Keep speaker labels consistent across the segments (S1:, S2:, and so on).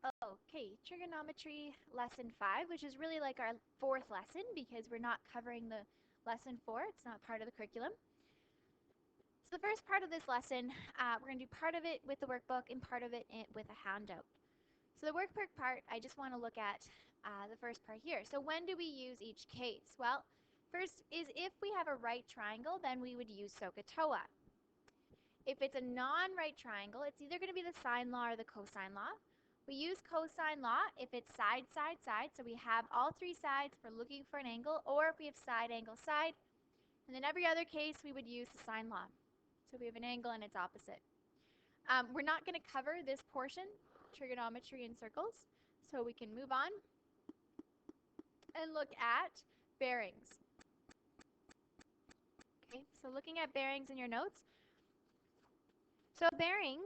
S1: Okay, trigonometry lesson 5, which is really like our fourth lesson because we're not covering the lesson 4. It's not part of the curriculum. So the first part of this lesson, we're going to do part of it with the workbook and part of it with a handout. So the workbook part, I just want to look at the first part here. So when do we use each case? Well, first is if we have a right triangle, then we would use SOHCAHTOA. If it's a non-right triangle, it's either going to be the sine law or the cosine law. We use cosine law if it's side, side, side, so we have all three sides for looking for an angle, or if we have side, angle, side. And in every other case, we would use the sine law. So we have an angle and its opposite. We're not going to cover this portion, trigonometry in circles, so we can move on and look at bearings. Okay, so looking at bearings in your notes. So a bearing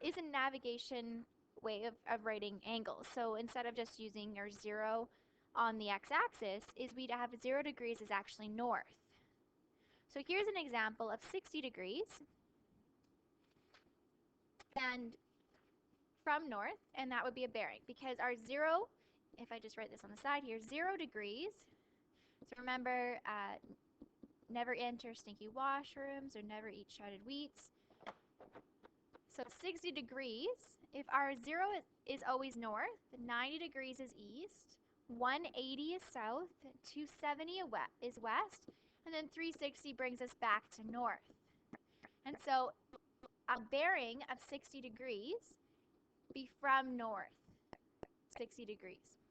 S1: is a navigation way of writing angles. So instead of just using your 0 on the x-axis, is we'd have 0 degrees is actually north. So here's an example of 60 degrees and from north, and that would be a bearing because our 0, if I just write this on the side here, 0 degrees. So remember, never enter stinky washrooms or never eat shredded wheats. So 60 degrees, if our 0 is always north, 90 degrees is east, 180 is south, 270 is west, and then 360 brings us back to north. And so a bearing of 60 degrees be from north, 60 degrees.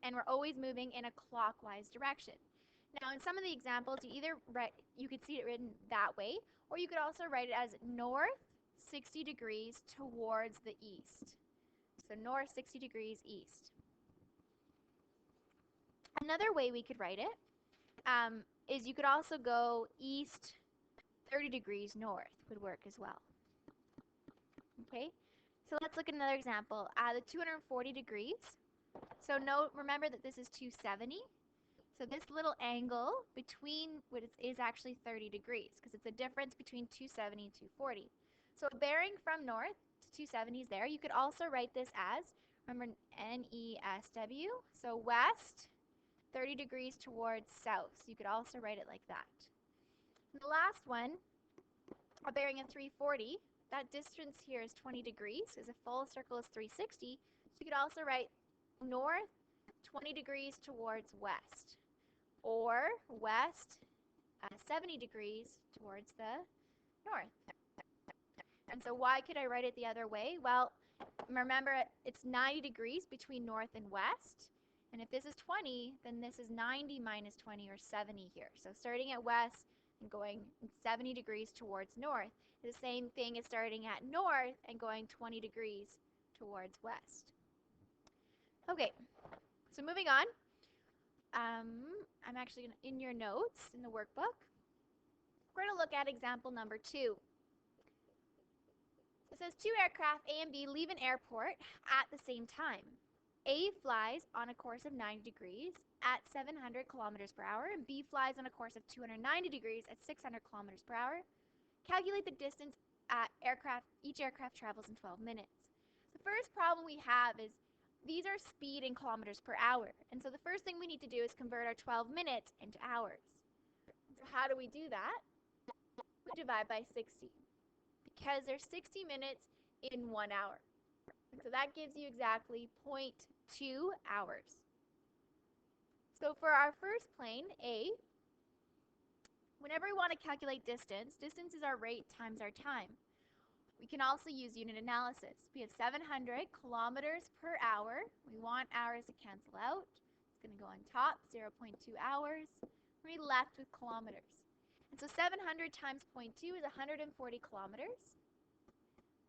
S1: And we're always moving in a clockwise direction. Now in some of the examples, you could see it written that way, or you could also write it as north 60 degrees towards the east. So north 60 degrees east. Another way we could write it is you could also go east 30 degrees north would work as well. Okay, so let's look at another example. The 240 degrees. So remember that this is 270. So this little angle between what is actually 30 degrees because it's a difference between 270 and 240. So a bearing from north to 270 is there. You could also write this as, remember, N-E-S-W. So west, 30 degrees towards south. So you could also write it like that. And the last one, a bearing of 340. That distance here is 20 degrees because a full circle is 360. So you could also write north, 20 degrees towards west. Or west, 70 degrees towards the north. And so why could I write it the other way? Well, remember it's 90 degrees between north and west. And if this is 20, then this is 90 minus 20 or 70 here. So starting at west and going 70 degrees towards north is the same thing as starting at north and going 20 degrees towards west. Okay, so moving on. I'm actually in your notes in the workbook. We're going to look at example number 2. It says 2 aircraft A and B leave an airport at the same time. A flies on a course of 90 degrees at 700 kilometers per hour, and B flies on a course of 290 degrees at 600 kilometers per hour. Calculate the distance each aircraft travels in 12 minutes. The first problem we have is these are speed in kilometers per hour. And so the first thing we need to do is convert our 12 minutes into hours. So how do we do that? We divide by 60 because there's 60 minutes in 1 hour. So that gives you exactly 0.2 hours. So for our first plane, A, whenever we want to calculate distance is our rate times our time. We can also use unit analysis. We have 700 kilometers per hour. We want hours to cancel out. It's going to go on top, 0.2 hours. We're left with kilometers. And so 700 times 0.2 is 140 kilometers.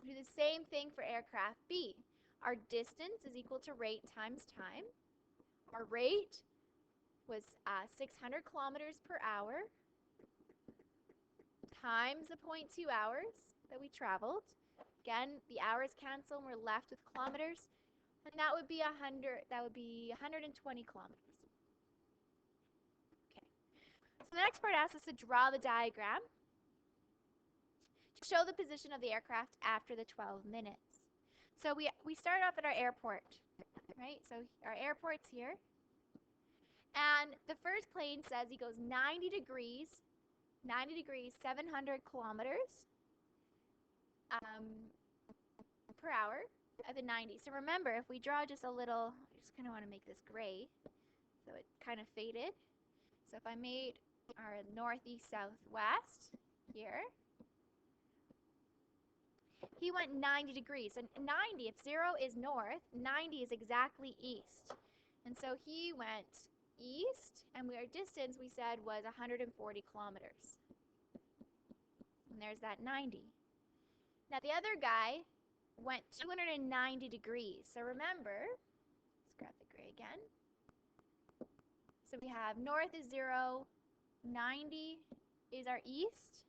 S1: We do the same thing for aircraft B. Our distance is equal to rate times time. Our rate was 600 kilometers per hour times the 0.2 hours that we traveled. Again, the hours cancel and we're left with kilometers, and that would be 120 kilometers. Okay. So the next part asks us to draw the diagram to show the position of the aircraft after the 12 minutes. So we start off at our airport, right? So our airport's here. And the first plane says he goes 90 degrees, 700 kilometers per hour at the 90. So remember, if we draw just a little, I just kind of want to make this gray, so it kind of faded. So if I made our northeast, southwest here, he went 90 degrees. And 90, if 0 is north, 90 is exactly east. And so he went east, and our distance, we said, was 140 kilometers. And there's that 90. Now the other guy went 290 degrees. So remember, let's grab the gray again. So we have north is 0, 90 is our east.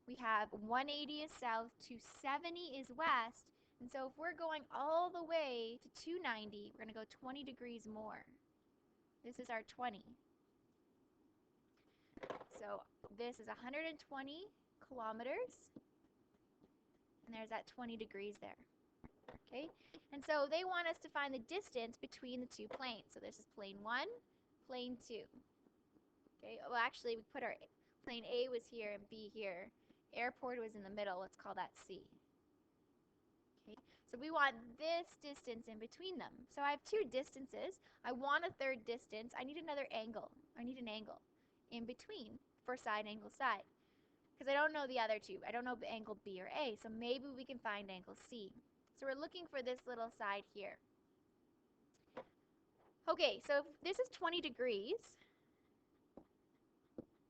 S1: We have 180 is south, 270 is west. And so if we're going all the way to 290, we're going to go 20 degrees more. This is our 20. So this is 120 kilometers. And there's that 20 degrees there. Okay? And so they want us to find the distance between the two planes. So this is plane 1, plane 2. Okay? Well, actually, we put our plane A was here and B here. Airport was in the middle. Let's call that C. Okay? So we want this distance in between them. So I have two distances. I want a third distance. I need another angle. I need an angle in between for side, angle, side. Because I don't know the other two. I don't know angle B or A, so maybe we can find angle C. So we're looking for this little side here. Okay, so if this is 20 degrees,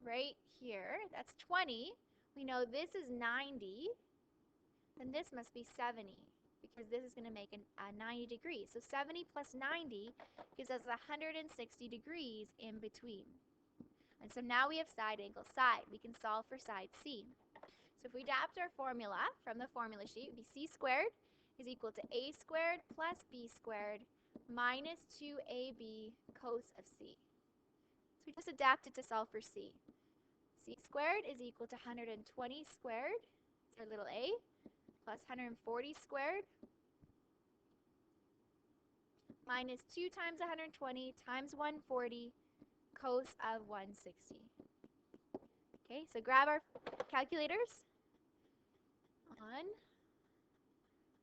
S1: right here, that's 20. We know this is 90, then this must be 70, because this is going to make a 90 degrees. So 70 plus 90 gives us 160 degrees in between. And so now we have side, angle, side. We can solve for side C. So if we adapt our formula from the formula sheet, it would be c squared is equal to a squared plus b squared minus 2ab cos of c. So we just adapt it to solve for c. C squared is equal to 120 squared, it's our little a, plus 140 squared minus 2 times 120 times 140 cos of 160. Okay, so grab our calculators.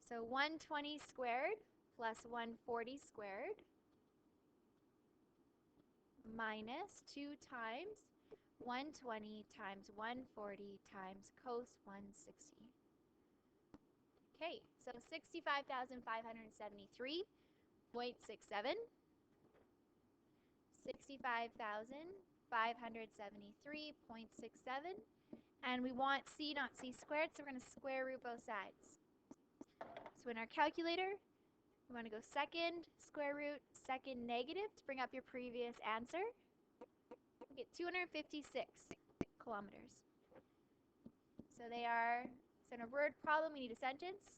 S1: So 120 squared plus 140 squared minus 2 times 120 times 140 times cos 160. Okay, so 65,573.67. 65,573.67. And we want c, not c squared, so we're going to square root both sides. So in our calculator, we want to go second square root, second negative to bring up your previous answer. We get 256 kilometers. So they are, so in a word problem, we need a sentence.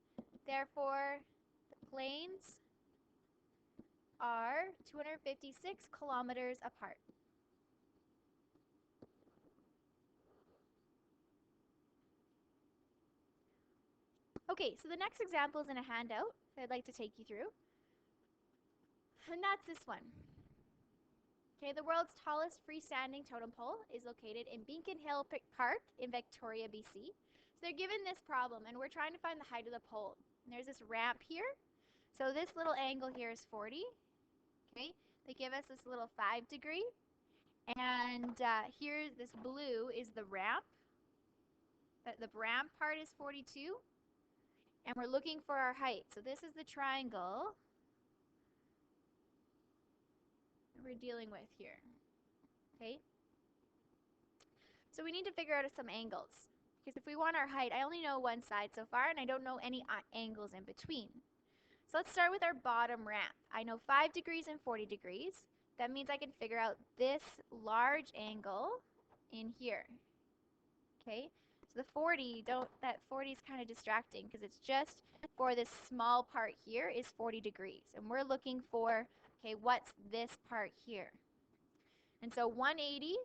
S1: Therefore, the planes are 256 kilometers apart. Okay, so the next example is in a handout that I'd like to take you through. And that's this one. Okay, the world's tallest freestanding totem pole is located in Beacon Hill Park in Victoria, BC. So they're given this problem, and we're trying to find the height of the pole. And there's this ramp here. So this little angle here is 40. Okay, they give us this little 5 degree. And here, this blue is the ramp. The ramp part is 42. And we're looking for our height. So this is the triangle we're dealing with here. Okay? So we need to figure out some angles. Because if we want our height, I only know one side so far, and I don't know any angles in between. So let's start with our bottom ramp. I know 5 degrees and 40 degrees. That means I can figure out this large angle in here. Okay? So the 40, that 40 is kind of distracting because it's just for this small part here is 40 degrees. And we're looking for, okay, what's this part here? And so 180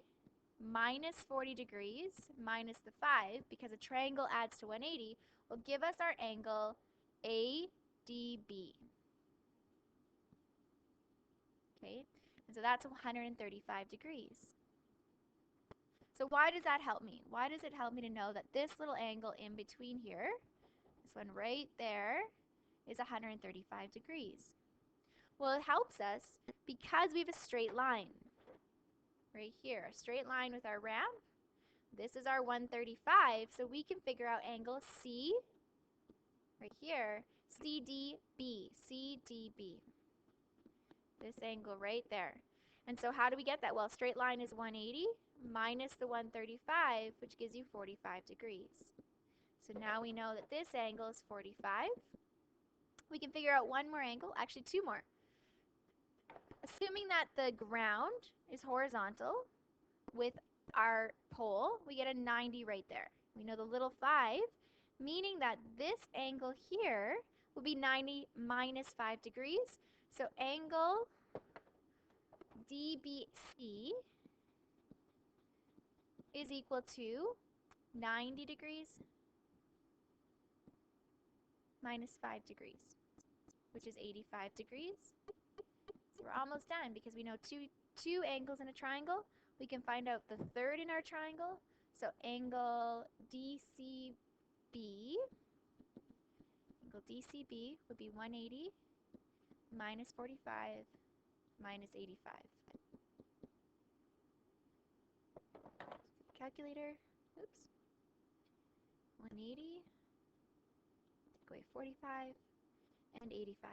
S1: minus 40 degrees minus the 5, because a triangle adds to 180, will give us our angle ABCD. dB. Okay, and so that's 135 degrees. So why does that help me? Why does it help me to know that this little angle in between here, this one right there, is 135 degrees? Well, it helps us because we have a straight line right here, a straight line with our ramp. This is our 135, so we can figure out angle C right here, CDB, CDB. This angle right there. And so how do we get that? Well, straight line is 180 minus the 135, which gives you 45 degrees. So now we know that this angle is 45. We can figure out one more angle, actually two more. Assuming that the ground is horizontal with our pole, we get a 90 right there. We know the little 5, meaning that this angle here will be 90 minus 5 degrees. So angle DBC is equal to 90 degrees minus 5 degrees, which is 85 degrees. So we're almost done because we know two angles in a triangle. We can find out the third in our triangle. So angle DCB would be 180 minus 45 minus 85. Calculator, oops, 180, take away 45, and 85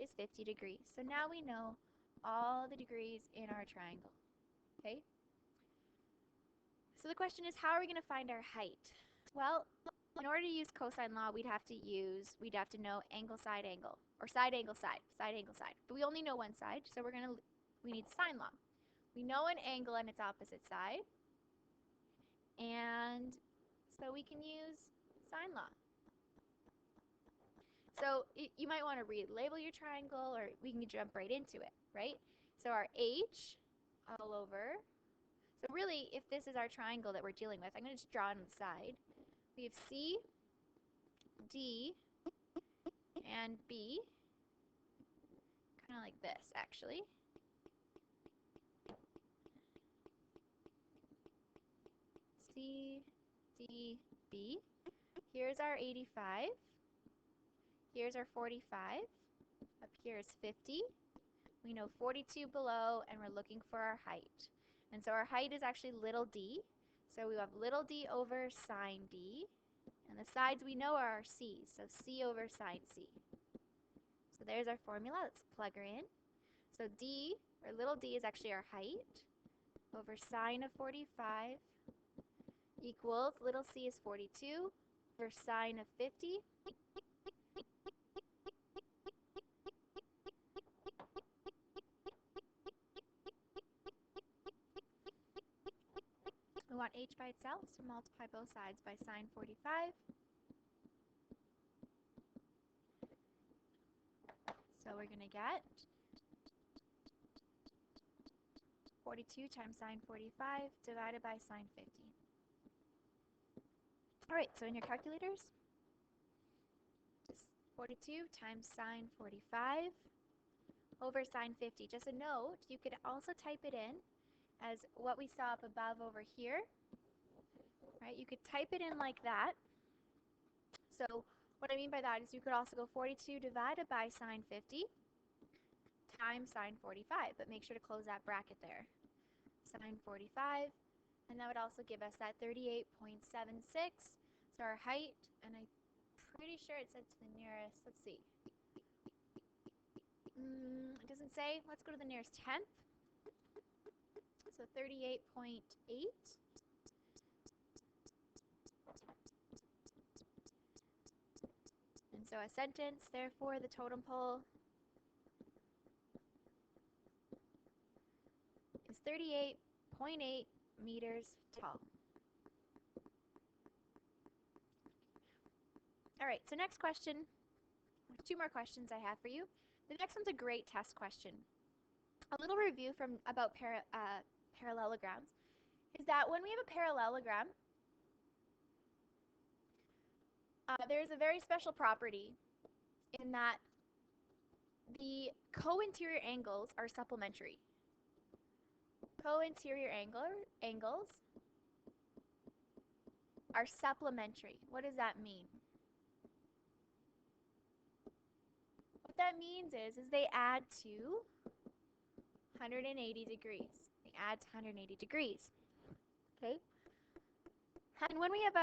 S1: is 50 degrees. So now we know all the degrees in our triangle, okay? So the question is, how are we going to find our height? Well, in order to use cosine law, we'd have to know angle, side, angle, or side, angle, side, side, angle, side. But we only know one side, so we need sine law. We know an angle and its opposite side, and so we can use sine law. So you might want to relabel your triangle, or we can jump right into it, right? So our H all over. So really, if this is our triangle that we're dealing with, I'm going to just draw it on the side. We have C, D, and B, kind of like this, actually. C, D, B. Here's our 85. Here's our 45. Up here is 50. We know 42 below, and we're looking for our height. And so our height is actually little d. So we have little d over sine d. And the sides we know are our c's. So c over sine c. So there's our formula. Let's plug her in. So d, or little d, is actually our height over sine of 45 equals little c is 42 over sine of 50. We want h by itself, so multiply both sides by sine 45. So we're going to get 42 times sine 45 divided by sine 50. Alright, so in your calculators, just 42 times sine 45 over sine 50. Just a note, you could also type it in as what we saw up above over here. Right? You could type it in like that. So what I mean by that is you could also go 42 divided by sine 50 times sine 45, but make sure to close that bracket there. Sine 45, and that would also give us that 38.76. So our height, and I'm pretty sure it said to the nearest, let's see. It doesn't say. Let's go to the nearest tenth. So 38.8. And so a sentence, therefore, the totem pole is 38.8 meters tall. All right, so next question. Two more questions I have for you. The next one's a great test question. A little review from about parallelograms is that when we have a parallelogram, there's a very special property in that the co-interior angles are supplementary. Co-interior angles are supplementary. What does that mean? What that means is they add to 180 degrees. They add to 180 degrees. Okay? And when we have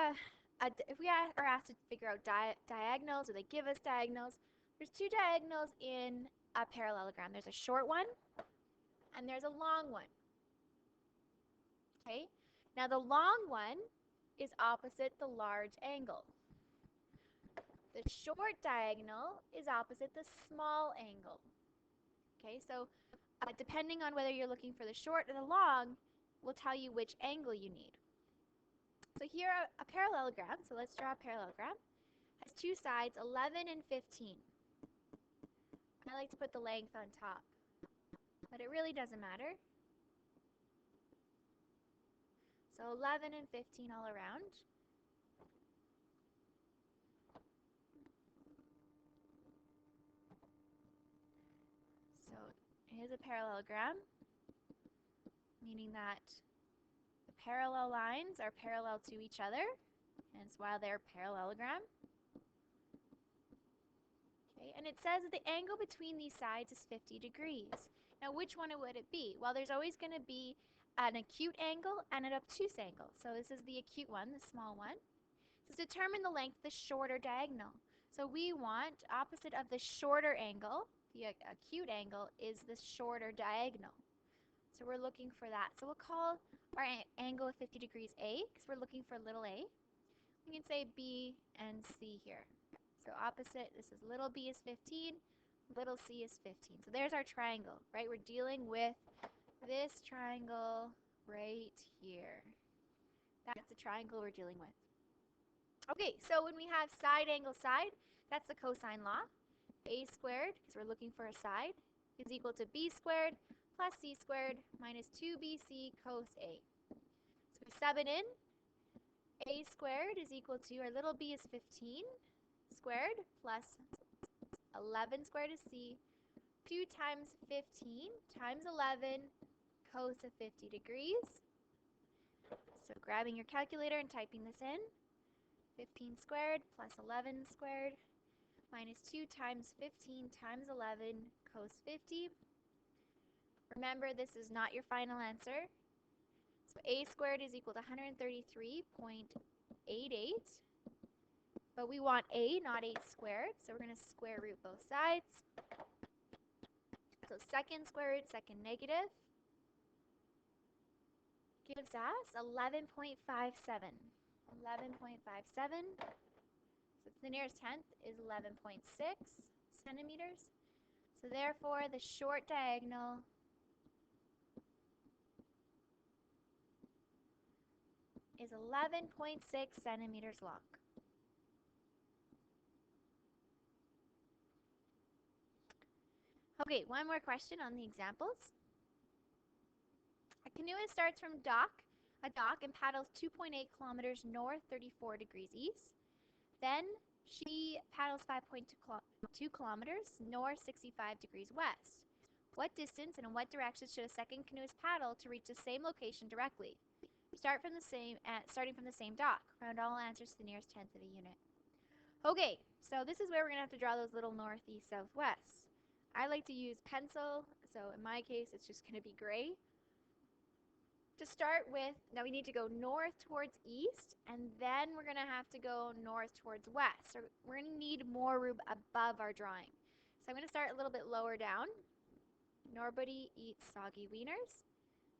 S1: if we are asked to figure out diagonals, or they give us diagonals, there's two diagonals in a parallelogram. There's a short one and there's a long one. Okay? Now the long one is opposite the large angle. The short diagonal is opposite the small angle. Okay, so depending on whether you're looking for the short or the long, will tell you which angle you need. So here a parallelogram, so let's draw a parallelogram, has two sides, 11 and 15. I like to put the length on top, but it really doesn't matter. So 11 and 15 all around. So here's a parallelogram, meaning that the parallel lines are parallel to each other, hence why they're parallelogram. Okay, and it says that the angle between these sides is 50 degrees. Now, which one would it be? Well, there's always going to be an acute angle and an obtuse angle. So this is the acute one, the small one. So determine the length of the shorter diagonal. So we want opposite of the shorter angle, the acute angle, is the shorter diagonal. So we're looking for that. So we'll call our angle of 50 degrees A, because we're looking for little a. We can say B and C here. So opposite, this is little b is 15, little c is 15. So there's our triangle, right? We're dealing with this triangle right here. That's the triangle we're dealing with. Okay, so when we have side angle side, that's the cosine law. A squared, because we're looking for a side, is equal to b squared plus c squared minus 2bc cos A. So we sub it in. A squared is equal to, our little b is 15 squared plus 11 squared is c. 2 times 15 times 11 cos of 50 degrees. So grabbing your calculator and typing this in. 15 squared plus 11 squared minus 2 times 15 times 11 cos 50. Remember, this is not your final answer. So a squared is equal to 133.88. But we want a, not 8 squared, so we're going to square root both sides. So second square root, second negative, gives us 11.57. 11.57. So the nearest tenth is 11.6 centimeters. So therefore, the short diagonal is 11.6 centimeters long. Okay, one more question on the examples. A canoeist starts from a dock and paddles 2.8 kilometers north, 34 degrees east. Then she paddles 5.2 kilometers north, 65 degrees west. What distance and in what direction should a second canoeist paddle to reach the same location directly? Starting from the same dock. Round all answers to the nearest tenth of a unit. Okay, so this is where we're going to have to draw those little north, east, south, west. I like to use pencil, so in my case it's just going to be gray. To start with, now we need to go north towards east, and then we're going to have to go north towards west. So we're going to need more room above our drawing. So I'm going to start a little bit lower down. Nobody eats soggy wieners.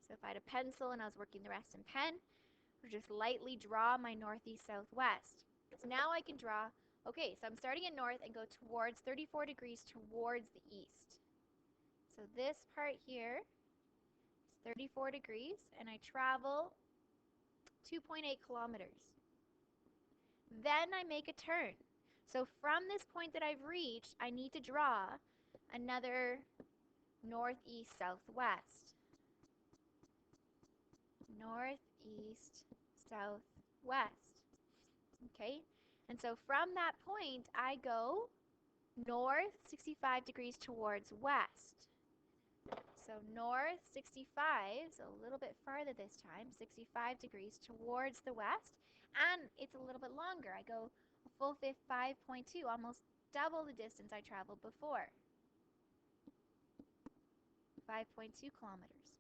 S1: So if I had a pencil and I was working the rest in pen, I would just lightly draw my northeast, southwest. So now I can draw, okay, so I'm starting at north and go towards 34 degrees towards the east. So this part here is 34 degrees, and I travel 2.8 kilometers. Then I make a turn. So from this point that I've reached, I need to draw another northeast, southwest. Northeast, southwest. Okay, and so from that point, I go north 65 degrees towards west. So north 65, so a little bit farther this time, 65 degrees towards the west, and it's a little bit longer. I go a full 5.2, almost double the distance I traveled before. 5.2 kilometers.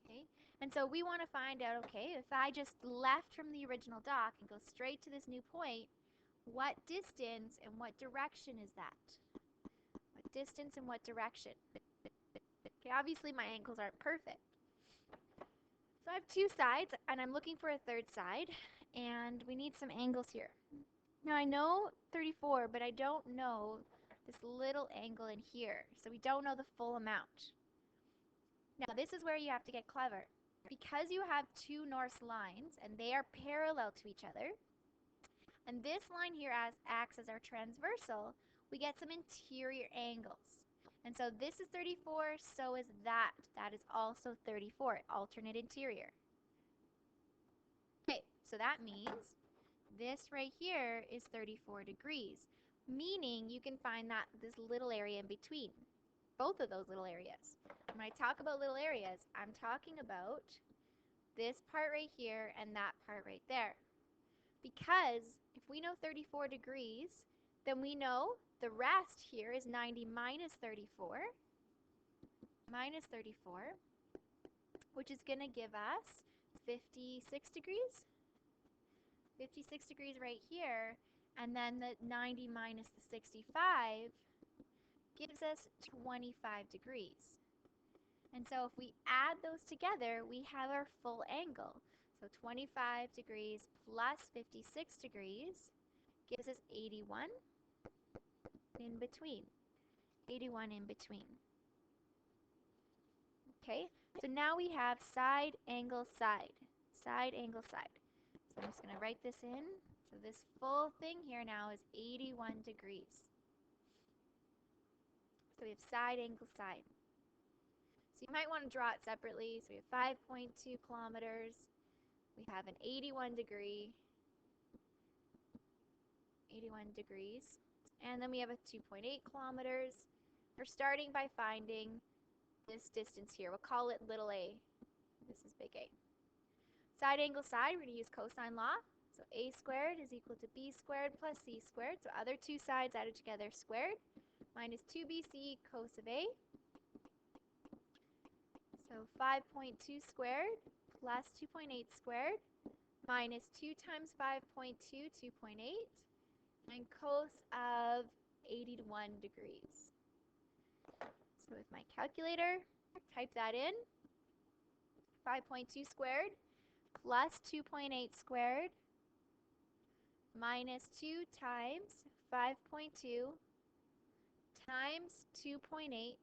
S1: Okay, and so we want to find out, okay, if I just left from the original dock and go straight to this new point, what distance and what direction is that? What distance and what direction? Okay, obviously my angles aren't perfect. So I have two sides, and I'm looking for a third side, and we need some angles here. Now I know 34, but I don't know this little angle in here, so we don't know the full amount. Now this is where you have to get clever. Because you have two north lines, and they are parallel to each other, and this line here acts as our transversal, we get some interior angles. And so this is 34, so is that. That is also 34, alternate interior. Okay, so that means this right here is 34 degrees, meaning you can find that this little area in between, both of those little areas. When I talk about little areas, I'm talking about this part right here and that part right there. Because if we know 34 degrees, then we know the rest here is 90 minus 34, which is going to give us 56 degrees. 56 degrees right here, and then the 90 minus the 65 gives us 25 degrees. And so if we add those together, we have our full angle. So 25 degrees plus 56 degrees gives us 81 in between. 81 in between. Okay, so now we have side, angle, side. Side, angle, side. So I'm just going to write this in. So this full thing here now is 81 degrees. So we have side, angle, side. So you might want to draw it separately. So we have 5.2 kilometers. We have an 81 degrees. And then we have a 2.8 kilometers. We're starting by finding this distance here. We'll call it little a. This is big A. Side, angle, side, we're going to use cosine law. So a squared is equal to b squared plus c squared. So other two sides added together squared. Minus 2bc cos of a. So 5.2 squared plus 2.8 squared minus 2 times 5.2, 2.8, and cos of 81 degrees. So with my calculator, type that in. 5.2 squared plus 2.8 squared minus 2 times 5.2 times 2.8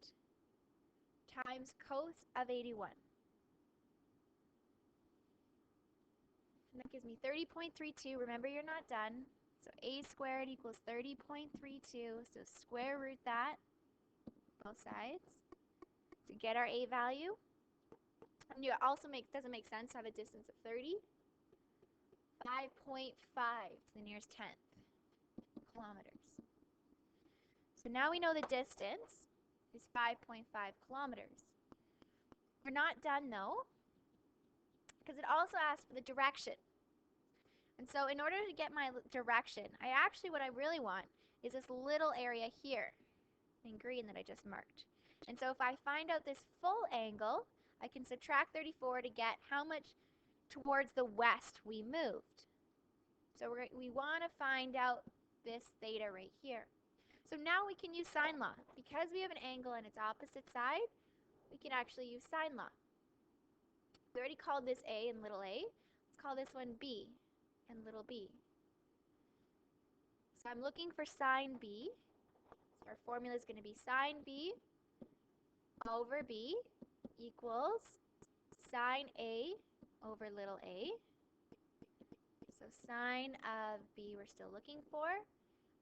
S1: times cos of 81. And that gives me 30.32. Remember, you're not done. So a squared equals 30.32. So square root that, both sides, to get our a value. And it also doesn't make sense to have a distance of 30. 5.5 to the nearest 10th kilometers. So now we know the distance is 5.5 kilometers. We're not done though, because it also asks for the direction. And so in order to get my direction, what I really want is this little area here in green that I just marked. And so if I find out this full angle, I can subtract 34 to get how much towards the west we moved. So we want to find out this theta right here. So now we can use sine law. Because we have an angle on its opposite side, we can actually use sine law. We already called this a and little a. Let's call this one b and little b. So I'm looking for sine b. So our formula is going to be sine b over b equals sine a over little a. So sine of b we're still looking for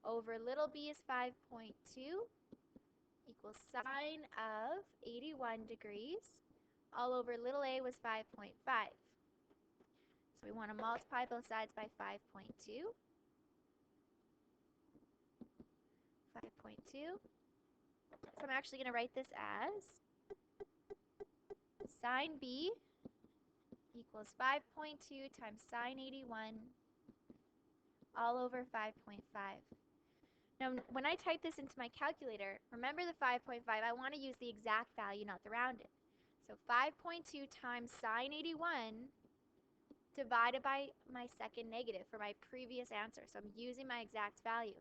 S1: over little b is 5.2 equals sine of 81 degrees all over little a was 5.5. So we want to multiply both sides by 5.2. 5.2. So I'm actually going to write this as sine B equals 5.2 times sine 81 all over 5.5. Now, when I type this into my calculator, remember the 5.5, I want to use the exact value, not the rounded. So 5.2 times sine 81 divided by my second negative for my previous answer. So I'm using my exact value.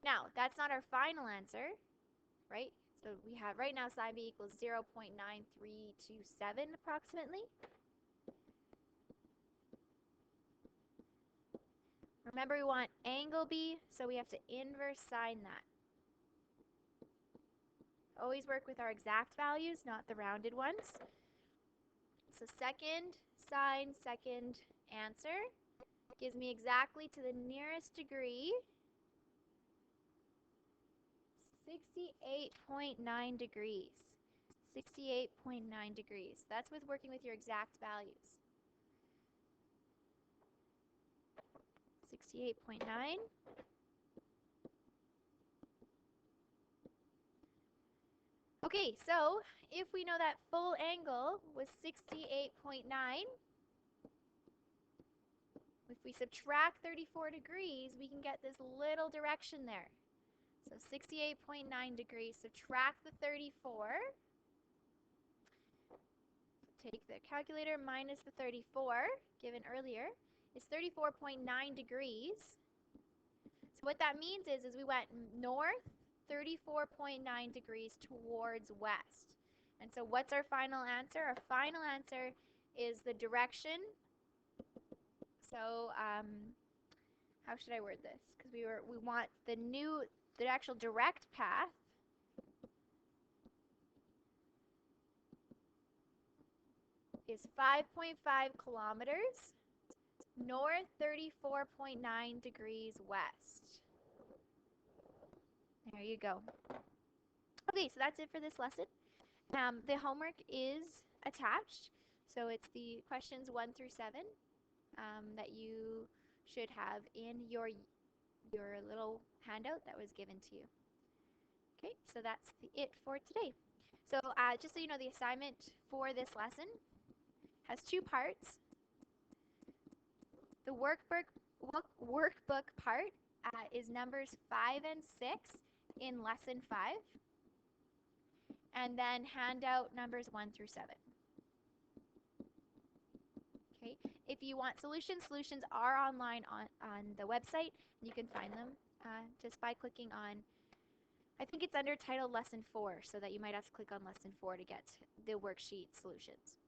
S1: Now, that's not our final answer, right? So we have right now sine B equals 0.9327 approximately. Remember, we want angle B, so we have to inverse sine that. Always work with our exact values, not the rounded ones. So second sine, second answer gives me exactly to the nearest degree 68.9 degrees. 68.9 degrees. That's with working with your exact values. 68.9. Okay, so if we know that full angle was 68.9, if we subtract 34 degrees, we can get this little direction there. So 68.9 degrees, subtract the 34. Take the calculator minus the 34 given earlier. It's 34.9 degrees. So what that means is we went north 34.9 degrees towards west. And so what's our final answer? Our final answer is the direction. So how should I word this? Because we want the actual direct path is 5.5 kilometers north, 34.9 degrees west. There you go. Okay, so that's it for this lesson. The homework is attached, so it's the questions 1 through 7 that you should have in your little handout that was given to you. Okay, so that's it for today. So just so you know, the assignment for this lesson has two parts. The workbook part is numbers 5 and 6 in lesson 5, and then handout numbers 1 through 7. Okay, if you want solutions are online on the website. You can find them just by clicking on, I think it's under titled lesson 4, so that you might have to click on lesson 4 to get the worksheet solutions.